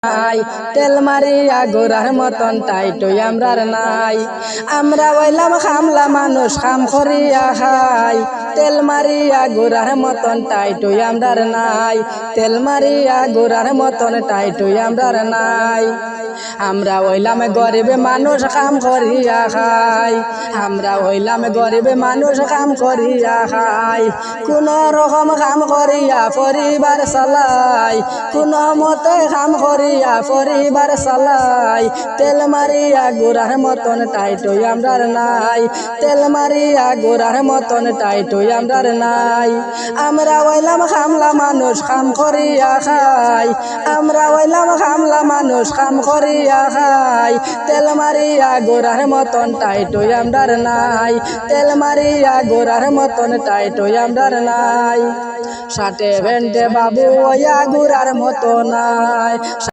নাই তেল মারিয়া গোরার মতন টাইটই আমরার নাই। আমরা হইলাম খামলা মানুষ খাম করিয়া খাই, তেল মারিয়া গোরার মতন টাইটই আমরার নাই। তেল মারিয়া গোরার মতন টাইটই আমরার নাই। আমরা হইলাম গরিব মানুষ কাম করিয়া খাই, আমরা হইলাম গরিব মানুষ কাম করিয়া খাই। কোন রকম কাম করিয়া পরিবার চালাই, কোন মতে কাম করিয়া পরিবার চালাই। তেল মারিয়া গোরার মতন টাইটই আমরার নাই, তেল মারিয়া গোরার মতন টাইটই আমরার নাই। আমরা হইলাম খামলা মানুষ কাম করিয়া খাই, আমরা হইলাম খামলা মানুষ কাম করিয়া খাই। তেল মারিয়া গোরার মতন টাইটই আমরার নাই, তেল মারিয়া গোরার মতন টাইটই আমরার নাই। ষাটে ভেন্টে বাবু ওয়া গোরার মতো নাই।